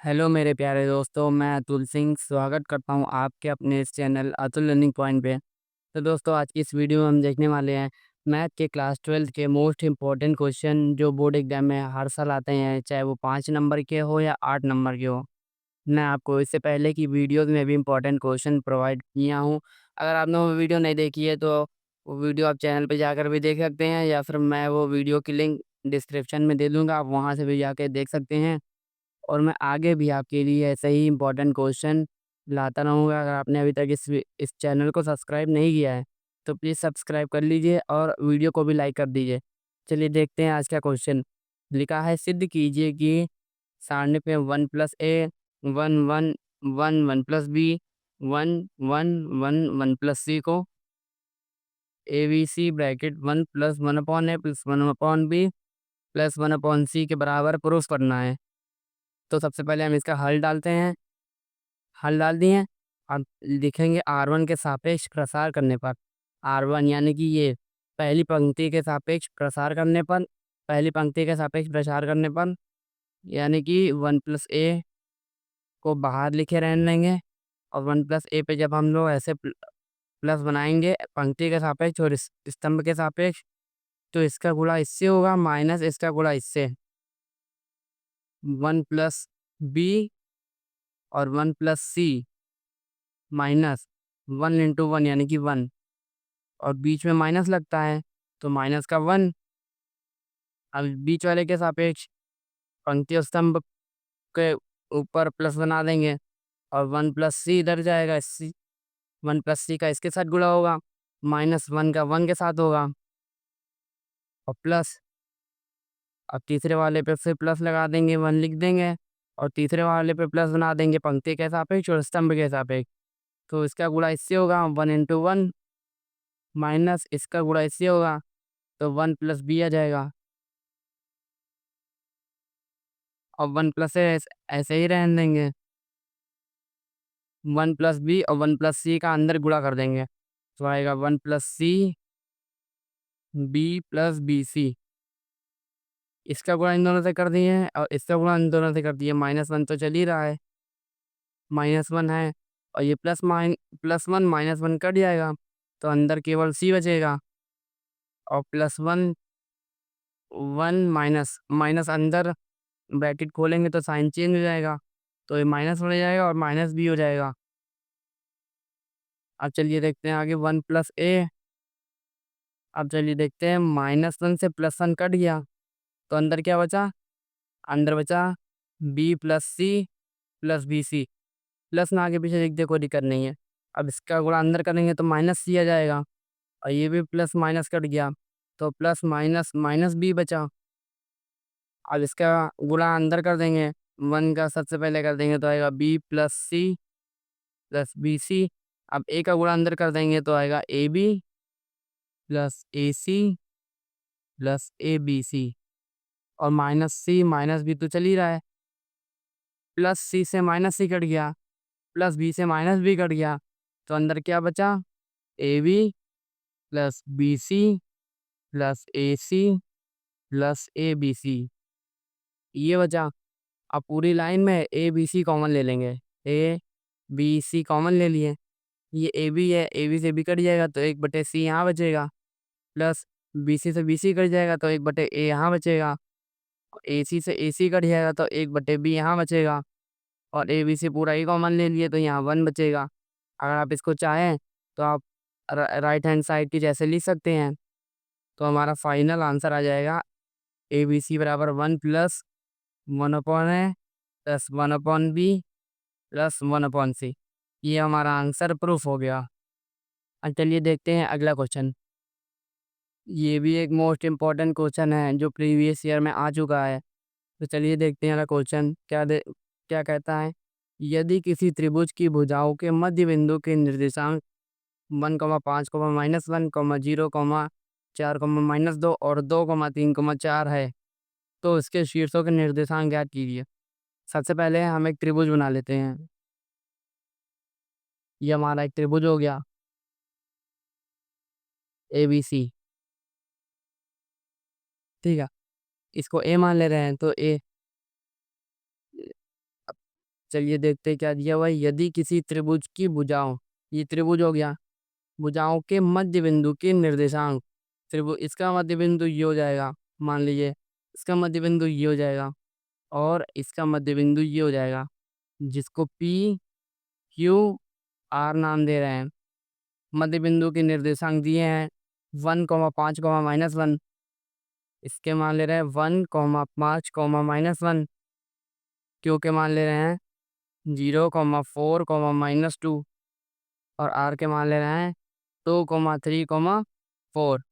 Hello मेरे प्यारे दोस्तों, मैं अतुल सिंह स्वागत करता हूं आपके अपने इस चैनल अतुल लर्निंग पॉइंट पे। तो दोस्तों, आज की इस वीडियो में हम देखने वाले हैं मैथ के क्लास 12 के मोस्ट इंपॉर्टेंट क्वेश्चन जो बोर्ड एग्जाम में हर साल आते हैं, चाहे वो 5 नंबर के हो या 8 नंबर के हो। मैं आपको इससे पहले की वीडियोज़ में भी इंपॉर्टेंट क्वेश्चन प्रोवाइड किया हूँ। अगर आपने वो वीडियो नहीं देखी है तो वो वीडियो आप चैनल पे जाकर भी देख सकते हैं, या फिर मैं वो वीडियो की लिंक डिस्क्रिप्शन में दे दूँगा, आप वहाँ से भी जाके देख सकते हैं। और मैं आगे भी आपके लिए ऐसे ही इम्पोर्टेंट क्वेश्चन लाता रहूँगा। अगर आपने अभी तक इस चैनल को सब्सक्राइब नहीं किया है, तो प्लीज़ सब्सक्राइब कर लीजिए और वीडियो को भी लाइक कर दीजिए। चलिए देखते हैं आज का क्वेश्चन। लिखा है, सिद्ध कीजिए कि सारणी पे 1 plus A, 1 1 1 1 plus B, 1 1 1 1 plus C को A B C bracket 1 plus 1 upon A plus 1 upon B plus 1 upon C के बराबर प्रूफ करना है। तो सबसे पहले हम इसका हल डालते हैं। हल डाल दिए। अब लिखेंगे R1 के सापेक्ष प्रसार करने पर। R1 यानी कि ये पहली पंक्ति के सापेक्ष प्रसार करने पर, पहली पंक्ति के सापेक्ष प्रसार करने पर, यानी कि 1 प्लस ए को बाहर लिखे रहने देंगे। और 1 प्लस ए पे जब हम लोग ऐसे प्लस बनाएंगे पंक्ति के सापेक्ष और स्तंभ के सापेक्ष, तो इसका गुणा इससे होगा माइनस इसका गुणा इससे। 1 प्लस बी और 1 प्लस सी माइनस 1 इंटू 1 यानी कि 1, और बीच में माइनस लगता है तो माइनस का 1। अब बीच वाले के सापेक्ष पंक्ति और स्तंभ के ऊपर प्लस बना देंगे, और 1 प्लस सी इधर जाएगा, सी 1 प्लस सी का इसके साथ गुणा होगा, माइनस 1 का 1 के साथ होगा, और प्लस। अब तीसरे वाले पे फिर प्लस लगा देंगे, 1 लिख देंगे, और तीसरे वाले पे प्लस बना देंगे पंक्ति के सापेक्ष और स्तंभ के सापेक्ष। तो इसका गुणा इससे होगा 1 इंटू 1, माइनस इसका गुणा इससे होगा तो 1 प्लस बी आ जाएगा। और 1 प्लस ऐसे ही रहने देंगे। 1 प्लस बी और 1 प्लस सी का अंदर गुणा कर देंगे, तो आएगा 1 plus C B plus B C. इसका गुणा इन दोनों से कर दिए हैं और इसका गुणा इन दोनों से कर दिए। माइनस 1 तो चल ही रहा है, माइनस 1 है, और ये प्लस 1 माइनस 1 कट जाएगा, तो अंदर केवल सी बचेगा। और प्लस 1 1 माइनस माइनस अंदर ब्रैकेट खोलेंगे तो साइन चेंज हो जाएगा, तो ये माइनस हो जाएगा और माइनस भी हो जाएगा। अब चलिए देखते हैं आगे 1 प्लस ए। अब चलिए देखते हैं, -1 से +1 कट गया, तो अंदर क्या बचा? अंदर बचा B plus C plus B C. Plus ना आगे पीछे लिख दे, कोई दिक्कत नहीं है। अब इसका गुणा अंदर करेंगे तो माइनस सी आ जाएगा, और ये भी प्लस माइनस कट गया, तो प्लस माइनस माइनस बी बचा। अब इसका गुणा अंदर कर देंगे, 1 का सबसे पहले कर देंगे तो आएगा B plus C plus B C. अब ए का गुणा अंदर कर देंगे तो आएगा A B plus A C plus A B C. और माइनस सी माइनस बी तो चल ही रहा है, प्लस सी से माइनस सी कट गया, प्लस बी से माइनस बी कट गया, तो अंदर क्या बचा? A B plus B C plus A C plus A B C, ये बचा। अब पूरी लाइन में ए बी सी कॉमन ले लेंगे, ए बी सी कॉमन ले लिए। ये ए बी है, ए बी से बी कट जाएगा तो 1/c यहाँ बचेगा, प्लस बी सी से बी सी कट जाएगा तो 1/a यहाँ बचेगा, ए सी से ए सी कट जाएगा तो 1/b यहाँ बचेगा, और ए बी सी पूरा ही कॉमन ले लिए तो यहाँ 1 बचेगा। अगर आप इसको चाहें तो आप राइट हैंड साइड की जैसे लिख सकते हैं, तो हमारा फाइनल आंसर आ जाएगा ए बी सी बराबर 1 plus 1 upon A plus 1 upon B plus 1 upon C. ये हमारा आंसर प्रूफ हो गया। अब चलिए देखते हैं अगला क्वेश्चन। ये भी एक मोस्ट इम्पॉर्टेंट क्वेश्चन है जो प्रीवियस ईयर में आ चुका है। तो चलिए देखते हैं अगला क्वेश्चन क्या कहता है। यदि किसी त्रिभुज की भुजाओं के मध्य बिंदु के निर्देशांक 1,5, -1, 0, 4, -2 और 2,3,4 है, तो इसके शीर्षों के निर्देशांक ज्ञात कीजिए। सबसे पहले हम एक त्रिभुज बना लेते हैं। ये हमारा एक त्रिभुज हो गया ए बी सी, ठीक है। इसको ए मान ले रहे हैं तो ए, चलिए देखते हैं क्या दिया हुआ है। यदि किसी त्रिभुज की भुजाओं, ये त्रिभुज हो गया, भुजाओं के मध्य बिंदु के निर्देशांक, त्रिभुज इसका मध्य बिंदु ये हो जाएगा, मान लीजिए इसका मध्य बिंदु ये हो जाएगा और इसका मध्य बिंदु ये हो जाएगा, जिसको पी क्यू आर नाम दे रहे हैं। मध्य बिंदु के निर्देशांक दिए हैं 1,5,-1, इसके मान ले रहे हैं 1,5,-1, क्यू के मान ले रहे हैं 0,4, और आर के मान ले रहे हैं 2,3,4।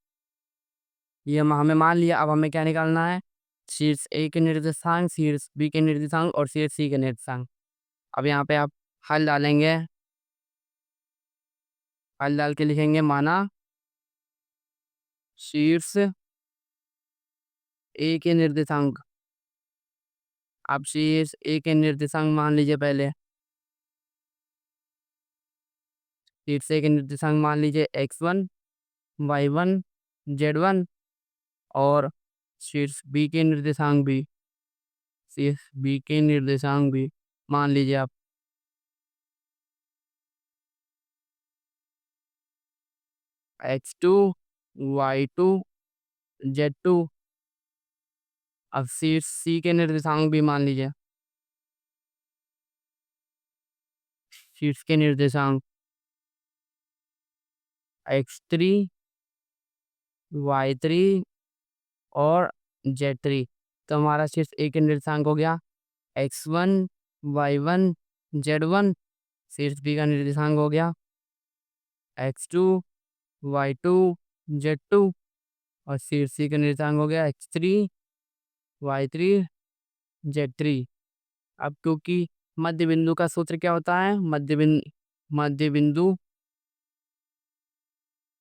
ये हमें मान लिया। अब हमें क्या निकालना है, शीर्ष ए के निर्देशांक, शीर्ष बी के निर्देशांक और शीर्ष सी के निर्देशांक। अब यहाँ पे आप हल डालेंगे, हल डाल के लिखेंगे माना शीर्ष ए के निर्देशांक। आप शीर्ष ए के निर्देशांक मान लीजिए, पहले शीर्ष ए के निर्देशांक मान लीजिए x1, y1, z1, और शीर्ष बी के निर्देशांक भी, शीर्ष बी के निर्देशांक भी मान लीजिए आप x2, y2, z2। अब शीर्ष सी के निर्देशांक भी मान लीजिए, शीर्ष के निर्देशांक x3, y3 और z3। तो हमारा शीर्ष ए के निर्देशांक हो गया x1, y1, z1। शीर्ष बी का निर्देशांक हो गया x2, y2, z2, और शीर्ष सी का निर्देशांक हो गया x3, y3, z3। अब क्योंकि मध्य बिंदु का सूत्र क्या होता है, मध्य बिंदु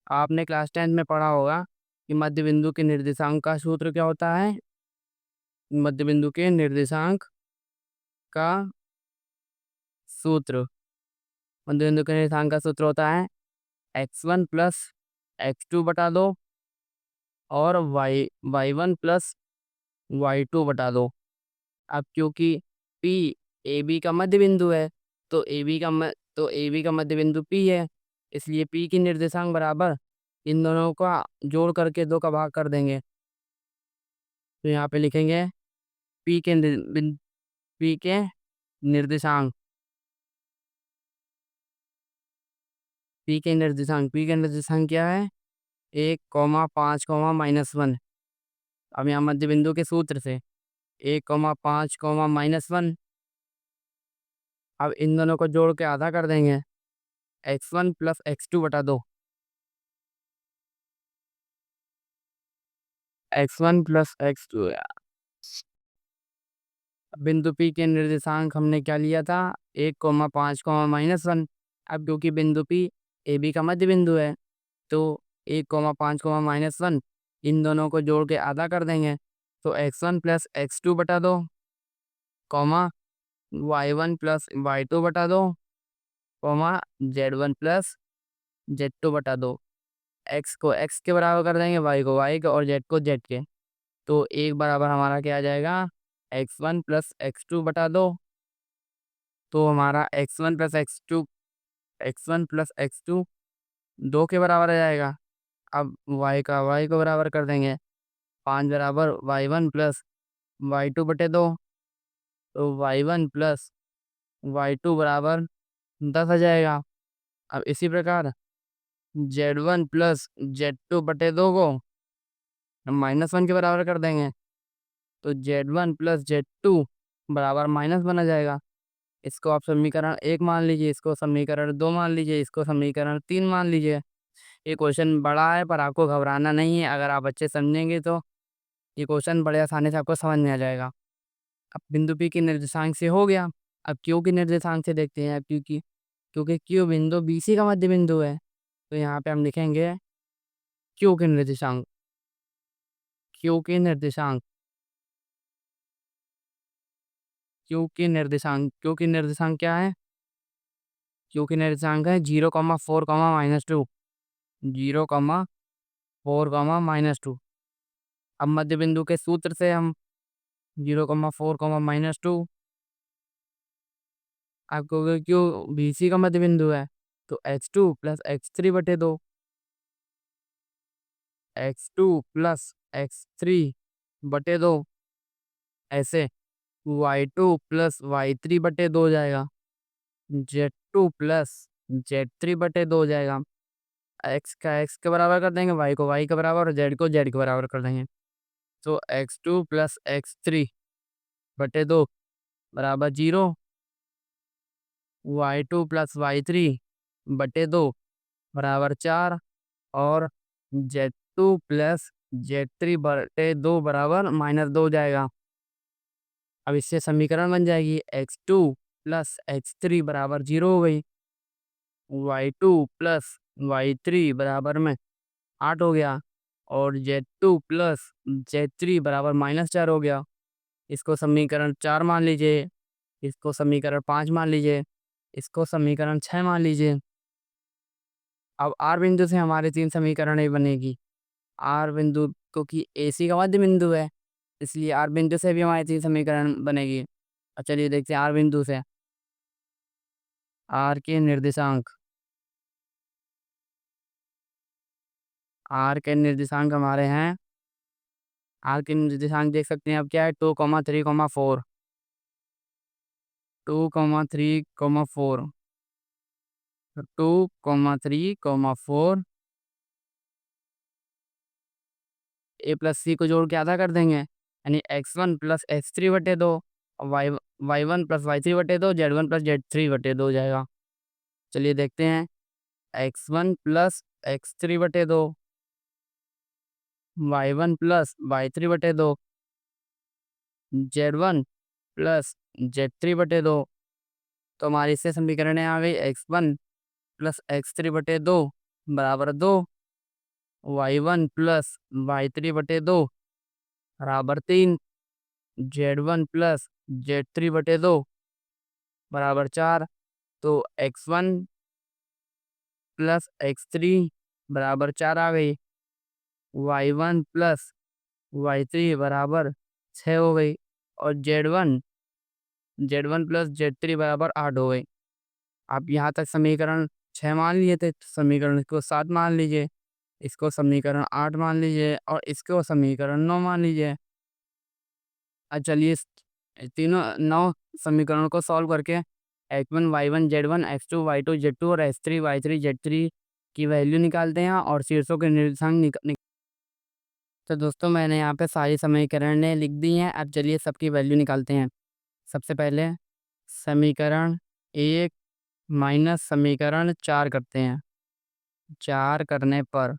आपने क्लास 10 में पढ़ा होगा कि मध्य बिंदु के निर्देशांक का सूत्र क्या होता है। मध्य बिंदु के निर्देशांक का सूत्र, मध्य बिंदु के निर्देशांक का सूत्र होता है x1 प्लस x2 बटा दो और y1 प्लस y2 बटा दो। अब क्योंकि P ए बी का मध्य बिंदु है, तो ए बी का मध्य बिंदु P है, इसलिए P की निर्देशांक बराबर इन दोनों का जोड़ करके 2 का भाग कर देंगे। तो यहाँ पे लिखेंगे P के P के निर्देशांक, P के निर्देशांक क्या है, 1,5,-1। अब यहाँ मध्य बिंदु के सूत्र से 1,5,-1। अब इन दोनों को जोड़ के आधा कर देंगे, x1 प्लस x2 बटा दो, x1 प्लस x2। बिंदु P के निर्देशांक हमने क्या लिया था, 1,5,-1। अब क्योंकि बिंदु P ए बी का मध्य बिंदु है, तो 1,5,-1 इन दोनों को जोड़ के आधा कर देंगे, तो x1 प्लस x2 बटा दो, कॉमा y1 प्लस y2 बटा दो, कॉमा z1 प्लस z2 बटा दो। x को x के बराबर कर देंगे, y को y के और z को z के। तो एक बराबर हमारा क्या आ जाएगा, x1 प्लस x2 बटा दो। तो हमारा x1 प्लस x2 2 के बराबर आ जाएगा। अब y का y को बराबर कर देंगे, 5 बराबर y1 प्लस y2 बटे दो, तो y1 प्लस y2 बराबर 10 आ जाएगा। अब इसी प्रकार z1 प्लस z2 बटे दो को हम -1 के बराबर कर देंगे, तो z1 प्लस z2 बराबर -1 आ जाएगा। इसको आप समीकरण 1 मान लीजिए, इसको समीकरण 2 मान लीजिए, इसको समीकरण 3 मान लीजिए। ये क्वेश्चन बड़ा है पर आपको घबराना नहीं है, अगर आप अच्छे समझेंगे तो ये क्वेश्चन बड़े आसानी से आपको समझ में आ जाएगा। अब बिंदु P के निर्देशांक से हो गया। अब Q के निर्देशांक से देखते हैं। क्योंकि Q बिंदु BC का मध्य बिंदु है, तो यहाँ पे हम लिखेंगे Q के निर्देशांक, Q के निर्देशांक, Q के निर्देशांक क्या है, Q के निर्देशांक है 0,4, -2, 0,4, -2। अब मध्य बिंदु के सूत्र से हम 0,4, -2 आप कहोगे क्यों, बी सी का मध्य बिंदु है, तो x2 प्लस x3 बटे 2, x2 प्लस x3 बटे 2, ऐसे y2 प्लस y3 बटे 2 हो जाएगा, z2 प्लस z3 बटे 2 हो जाएगा। एक्स का एक्स के बराबर कर देंगे, वाई को वाई के बराबर और जेड को जेड के बराबर कर देंगे। तो x2 प्लस x3 बटे 2 बराबर 0, y2 प्लस y3 बटे 2 बराबर 4 और z2 प्लस z3 बटे 2 बराबर -2 हो जाएगा। अब इससे समीकरण बन जाएगी x2 प्लस x3 बराबर 0 हो गई, y2 प्लस y3 बराबर में 8 हो गया और z2 प्लस z3 बराबर -4 हो गया। इसको समीकरण 4 मान लीजिए, इसको समीकरण 5 मान लीजिए, इसको समीकरण 6 मान लीजिए। अब आर बिंदु से हमारे 3 समीकरण बनेगी। आर बिंदु क्योंकि एसी का मध्य बिंदु है, इसलिए आर बिंदु से भी हमारे 3 समीकरण बनेगी। चलिए देखते हैं आर बिंदु से। आर के निर्देशांक, आर के निर्देशांक हमारे हैं, आर के निर्देशांक देख सकते हैं अब क्या है, 2,3,4, 2,3,4, 2,3,4 ए प्लस सी को जोड़ के आधा कर देंगे, यानी x1 प्लस x3 बटे 2, y1 प्लस y3 बटे 2, z1 प्लस z3 बटे 2 हो जाएगा। चलिए देखते हैं, x1 प्लस x3 बटे 2, y1 प्लस y3 बटे 2, z1 प्लस z3 बटे 2। तो हमारी इससे समीकरण आ गई x1 प्लस x3 बटे 2 बराबर 2, y1 प्लस y3 बटे 2 बराबर 3, z1 प्लस z3 बटे 2 बराबर 4। तो x1 प्लस x3 बराबर 4 आ गई, y1 प्लस y3 बराबर 6 हो गई और z1 प्लस z3 बराबर 8 हो गई। आप यहाँ तक समीकरण 6 मान लिए थे, तो समीकरण को 7 मान लीजिए, इसको समीकरण 8 मान लीजिए और इसको समीकरण 9 मान लीजिए। चलिए तीनों 9 समीकरणों को सॉल्व करके x1 y1 z1 x2 y2 z2 और x3 y3 z3 की वैल्यू निकालते हैं और शीर्षों के निर्देशांक तो दोस्तों मैंने यहाँ पे सारी समीकरणें लिख दी हैं। अब चलिए सबकी वैल्यू निकालते हैं। सबसे पहले समीकरण 1 माइनस समीकरण 4 करते हैं। 4 करने पर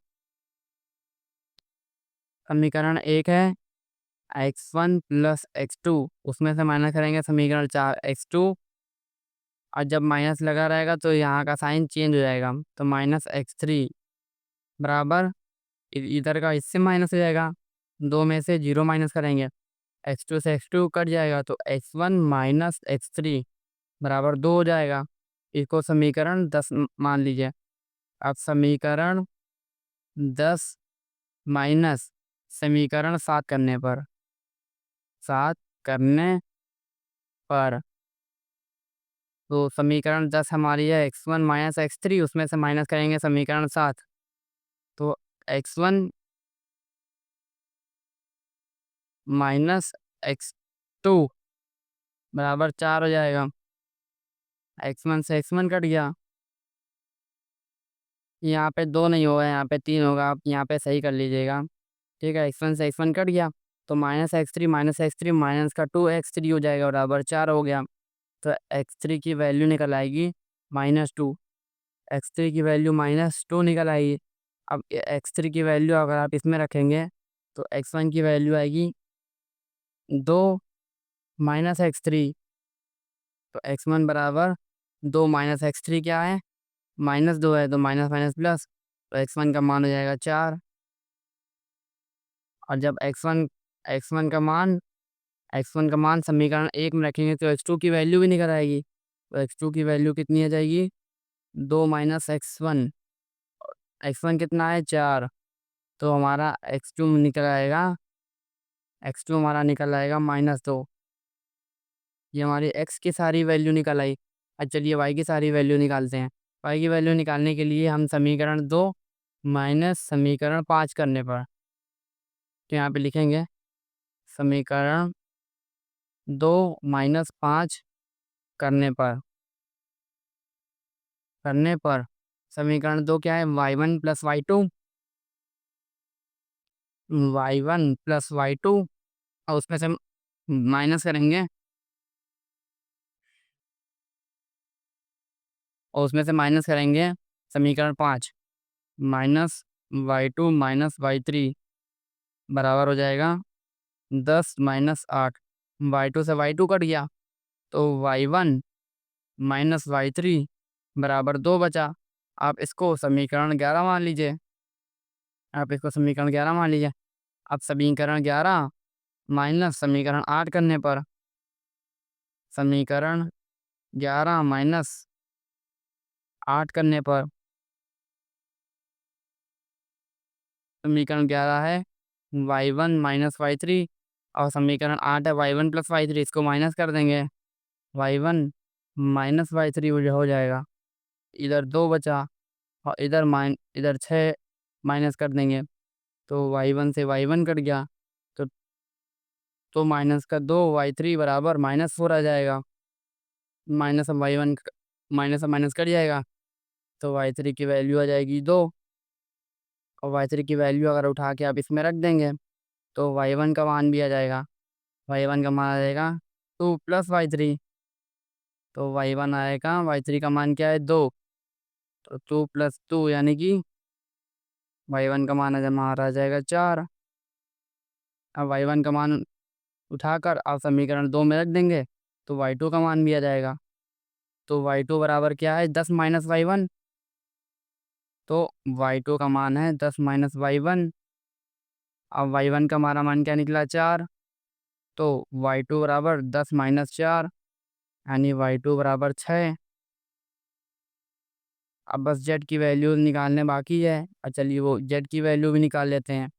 समीकरण 1 है x1 प्लस x2, उसमें से माइनस करेंगे समीकरण 4 x2, और जब माइनस लगा रहेगा तो यहाँ का साइन चेंज हो जाएगा, तो -x3 बराबर इधर का इससे माइनस हो जाएगा, 2 में से 0 माइनस करेंगे, x2 से x2 कट जाएगा तो x1 माइनस x3 बराबर 2 हो जाएगा। इसको समीकरण 10 मान लीजिए। अब समीकरण 10 माइनस समीकरण 7 करने पर तो समीकरण 10 हमारी है x1 माइनस x3, उसमें से माइनस करेंगे समीकरण 7, तो x1 माइनस x2 बराबर 4 हो जाएगा। x1 से x1 कट गया, यहाँ पे 2 नहीं होगा, यहाँ पे 3 होगा, आप यहाँ पे सही कर लीजिएगा। ठीक है, x1 से x1 कट गया तो -x3 माइनस का 2x3 हो जाएगा, बराबर 4 हो गया। तो x3 की वैल्यू निकल आएगी -2, x3 की वैल्यू -2 निकल आएगी। अब x3 की वैल्यू अगर आप इसमें रखेंगे तो x1 की वैल्यू आएगी 2 माइनस x3, तो x1 बराबर 2 माइनस x3 क्या है, -2 है, तो माइनस माइनस प्लस, तो x1 का मान हो जाएगा 4। और जब x1 का मान समीकरण 1 में रखेंगे तो x2 की वैल्यू भी निकल आएगी, तो x2 की वैल्यू कितनी आ जाएगी, 2 माइनस x1 कितना है 4, तो हमारा x2 हमारा निकल आएगा -2। ये हमारी x की सारी वैल्यू निकल आई। अब चलिए वाई की सारी वैल्यू निकालते हैं। वाई की वैल्यू निकालने के लिए हम समीकरण 2 माइनस समीकरण 5 करने पर, तो यहाँ पे लिखेंगे समीकरण 2 माइनस 5 करने पर, समीकरण 2 क्या है, y1 प्लस y2 और उसमें से माइनस करेंगे, समीकरण 5 माइनस y2 माइनस y3 बराबर हो जाएगा 10 - 8। y2 से y2 कट गया तो y1 माइनस y3 बराबर 2 बचा। आप इसको समीकरण 11 मान लीजिए। अब समीकरण 11 माइनस समीकरण 8 करने पर, समीकरण 11 माइनस 8 करने पर, समीकरण 11 है y1 माइनस y3 और समीकरण 8 है y1 प्लस y3। इसको माइनस कर देंगे, y1 माइनस y3 हो जाएगा। इधर 2 बचा और इधर 6 माइनस कर देंगे तो y1 से y1 कट गया, तो माइनस का 2 y3 बराबर -4 आ जाएगा। माइनस अब y1 माइनस अब माइनस कट जाएगा तो y3 की वैल्यू आ जाएगी 2। और y3 की वैल्यू अगर उठा के आप इसमें रख देंगे तो y1 का मान भी आ जाएगा। y1 का मान आ जाएगा 2 प्लस y3, तो y1 आएगा, y3 का मान क्या है 2, तो 2 प्लस 2 यानी कि y1 का मान हमारा आ जाएगा 4। अब y1 का मान उठाकर आप समीकरण 2 में रख देंगे तो y2 का मान भी आ जाएगा। तो y2 बराबर क्या है 10 माइनस y1, तो y2 का मान है 10 माइनस y1। अब y1 का हमारा मान क्या निकला 4, तो y2 बराबर 10 माइनस 4 यानी y2 बराबर 6। अब बस z की वैल्यू निकालने बाकी है। और चलिए वो z की वैल्यू भी निकाल लेते हैं।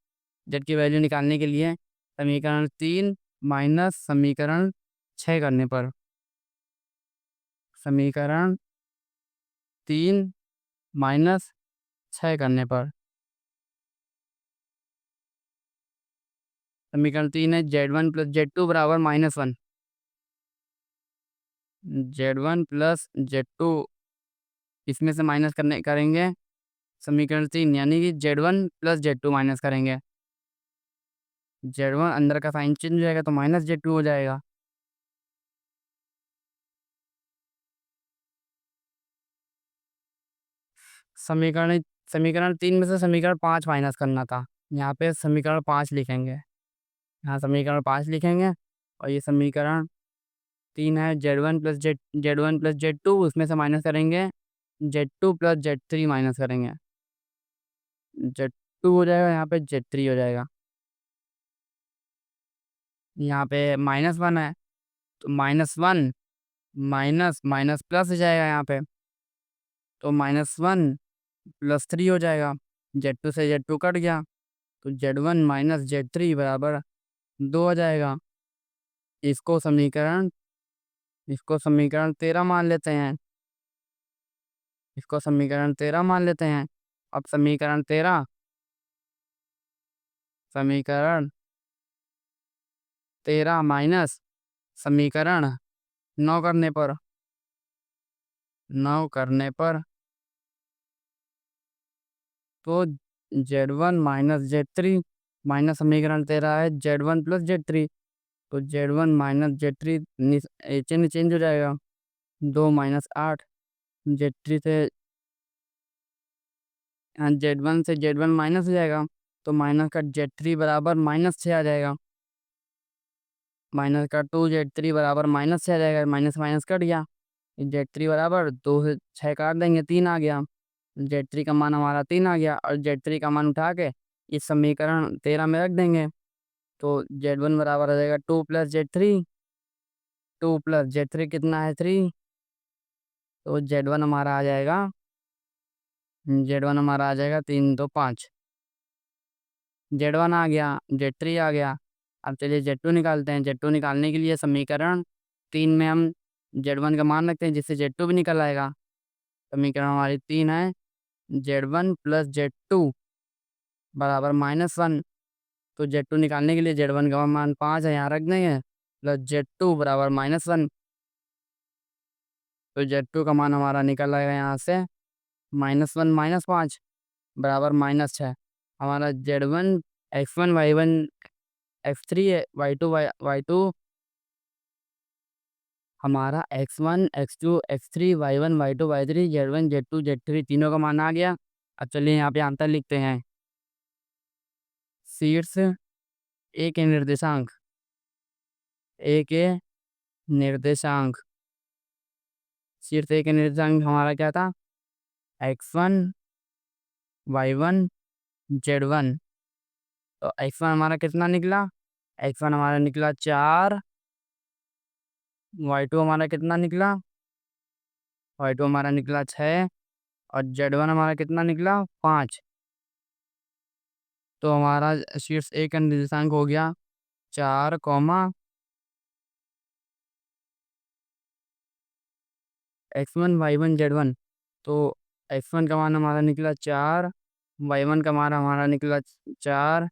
z की वैल्यू निकालने के लिए समीकरण 3 माइनस समीकरण 6 करने पर, समीकरण 3 माइनस 6 करने पर, समीकरण 3 है z1 प्लस z2 बराबर -1। z1 प्लस z2 इसमें से माइनस करेंगे समीकरण 3 यानी कि z1 प्लस z2 माइनस करेंगे। z1 अंदर का साइन चेंज हो जाएगा तो माइनस z2 हो जाएगा। समीकरण समीकरण 3 में से समीकरण 5 माइनस करना था। यहाँ पे समीकरण 5 लिखेंगे, यहाँ समीकरण 5 लिखेंगे और ये समीकरण 3 है z1 प्लस z2, उसमें से माइनस करेंगे z2 प्लस z3 माइनस करेंगे, z2 हो जाएगा, यहाँ पे z3 हो जाएगा। यहाँ पे -1 है तो -1 माइनस माइनस प्लस हो जाएगा यहाँ पे, तो -1 +3 हो जाएगा। z2 से z2 कट गया तो z1 माइनस z3 बराबर 2 हो जाएगा। इसको समीकरण 13 मान लेते हैं। अब समीकरण 13 माइनस समीकरण 9 करने पर, 9 करने पर तो z1 माइनस z3 माइनस समीकरण 13 है z1 प्लस z3, तो z1 माइनस z3 चिन्ह चेंज हो जाएगा, 2 माइनस 8, z3 से z1 से z1 माइनस हो जाएगा तो माइनस का z3 बराबर -6 आ जाएगा। माइनस का 2z3 बराबर -6 आ जाएगा, माइनस माइनस कट गया, z3 बराबर 2 से 6 काट देंगे 3 आ गया। z3 का मान हमारा 3 आ गया और z3 का मान उठा के इस समीकरण 13 में रख देंगे तो z1 बराबर आ जाएगा 2 प्लस z3, 2 प्लस z3 कितना है 3, तो z1 हमारा आ जाएगा 3 तो 5, z1 आ गया, z3 आ गया। अब चलिए z2 निकालते हैं। z2 निकालने के लिए समीकरण 3 में हम Z1 का मान रखते हैं जिससे Z2 भी निकल आएगा। समीकरण हमारी 3 है, Z1 प्लस Z2 बराबर -1। तो Z2 निकालने के लिए Z1 का मान 5 है, यहाँ रख देंगे, प्लस Z2 बराबर -1। तो Z2 का मान हमारा निकल आएगा यहाँ से -1 -5 बराबर -6। हमारा Z1 X1 Y1 X3 है, Y2 हमारा X1 X2 X3 Y1 Y2 Y3 Z1 Z2 Z3 तीनों का मान आ गया। अब चलिए यहाँ पे आंसर लिखते हैं। शीर्ष ए के निर्देशांक, ए के निर्देशांक, शीर्ष ए के निर्देशांक हमारा क्या था, X1 Y1 Z1। तो X1 हमारा कितना निकला, X1 हमारा निकला 4, Y2 हमारा कितना निकला, Y2 हमारा निकला 6 और Z1 हमारा कितना निकला 5। तो हमारा शीर्ष ए का निर्देशांक हो गया 4 X1 Y1 Z1। तो X1 का मान हमारा निकला 4, Y1 का मान हमारा निकला 4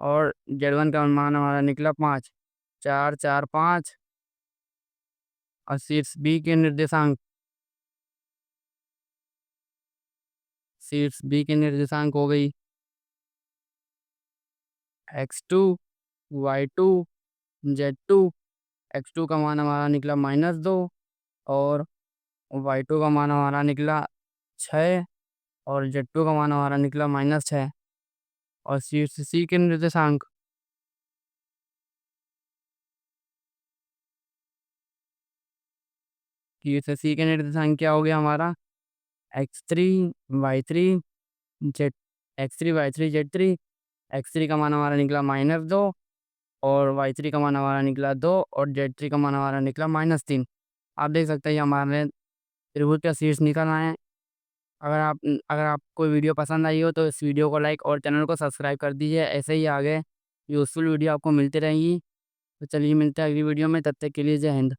और Z1 का मान हमारा निकला 5। 4 4 5 और शीर्ष बी के निर्देशांक, शीर्ष बी के निर्देशांक हो गई X2 Y2 Z2। X2 का मान हमारा निकला -2 और Y2 का मान हमारा निकला 6 और Z2 का मान हमारा निकला -6। और शीर्ष सी के निर्देशांक, शीर्ष सी के निर्देशांक क्या हो गया हमारा, X3 Y3 Z X3 Y3 Z3। X3 का मान हमारा निकला -2 और Y3 का मान हमारा निकला 2 और Z3 का मान हमारा निकला -3। आप देख सकते हैं ये हमारे त्रिभुज का शीर्ष निकल आए हैं। अगर आपको वीडियो पसंद आई हो तो इस वीडियो को लाइक और चैनल को सब्सक्राइब कर दीजिए। ऐसे ही आगे यूज़फुल वीडियो आपको मिलती रहेंगी। तो चलिए मिलते हैं अगली वीडियो में, तब तक के लिए जय हिंद।